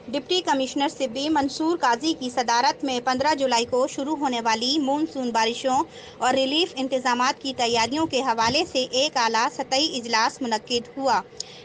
Deputy commissioner سبی منصور قاضی کی صدارت میں 15 جولائی کو شروع ہونے والی مونسون بارشوں اور ریلیف انتظامات کی تیاریوں کے حوالے سے ایک اعلیٰ سطحی اجلاس منعقد ہوا۔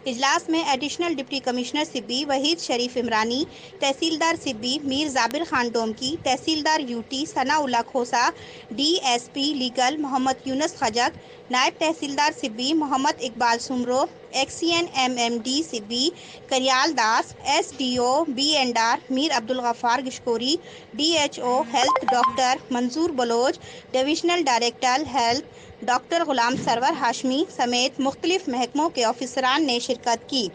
اجلاس میں additional deputy commissioner Sibi Waheed Sharif Umrani, تحصیلدار سبی میر زابر خان ڈومکی، تحصیلدار UT Sana Ullah Khosa, D S P legal Muhammad Younis Khajak, نائب تحصیلدار Sibi Muhammad Iqbal Samoo, XEN M M D Sibi Kriyal Das, S D O B and R Mir Abdul Ghaffar Gashkori, D H O health doctor Manzoor Baloch, divisional director health doctor Ghulam Sarwar Hashmi سمیت مختلف محکموں کے افسران نے شرکت کی۔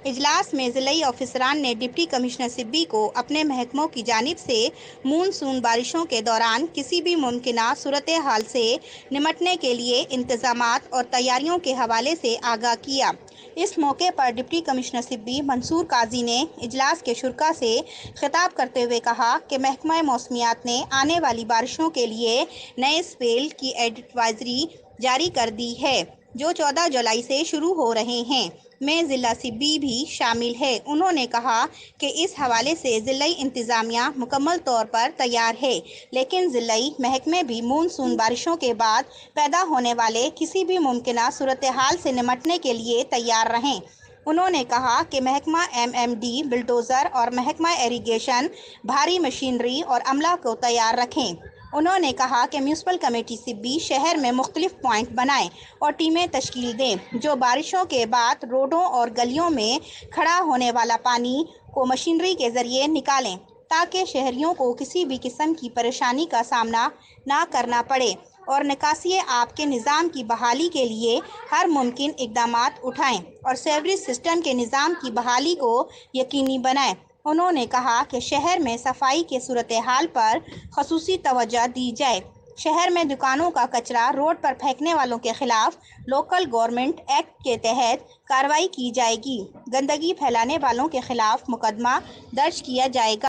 اجلاس میں ضلعی افسران نے ڈپٹی کمشنر سبی کو اپنے محکموں کی جانب سے مونسون بارشوں کے دوران کسی بھی ممکنہ صورتحال سے نمٹنے کے لیے انتظامات اور تیاریوں کے حوالے سے آگاہ کیا۔ اس موقع پر ڈپٹی کمشنر سبی منصور قاضی نے اجلاس کے شرکاء سے خطاب کرتے ہوئے کہا کہ محکمہ موسمیات نے آنے والی بارشوں کے لیے نئے اسپیل کی ایڈوائزری جاری کر دی ہے، جو 14 جولائی سے شروع ہو رہے ہیں، میں ضلع سبی بھی شامل ہے۔ انہوں نے کہا کہ اس حوالے سے ضلعی انتظامیہ مکمل طور پر تیار ہے، لیکن ضلعی محکمے بھی مونسون بارشوں کے بعد پیدا ہونے والے کسی بھی ممکنہ صورتحال سے نمٹنے کے لیے تیار رہیں۔ انہوں نے کہا کہ محکمہ ایم ایم ڈی بلڈوزر اور محکمہ ایریگیشن بھاری مشینری اور عملہ کو تیار رکھیں۔ انہوں نے کہا کہ میونسپل کمیٹی سبی شہر میں مختلف پوائنٹ بنائیں اور ٹیمیں تشکیل دیں، جو بارشوں کے بعد روڈوں اور گلیوں میں کھڑا ہونے والا پانی کو مشینری کے ذریعے نکالیں، تاکہ شہریوں کو کسی بھی قسم کی پریشانی کا سامنا نہ کرنا پڑے، اور نکاسی آب کے نظام کی بحالی کے لیے ہر ممکن اقدامات اٹھائیں اور سیوریج سسٹم کے نظام کی بحالی کو یقینی بنائیں۔ انہوں نے کہا کہ شہر میں صفائی کے صورتحال پر خصوصی توجہ دی جائے۔ شہر میں دکانوں کا کچرا روڈ پر پھینکنے والوں کے خلاف لوکل گورنمنٹ ایکٹ کے تحت کارروائی کی جائے گی۔ گندگی پھیلانے والوں کے خلاف مقدمہ درج کیا جائے گا۔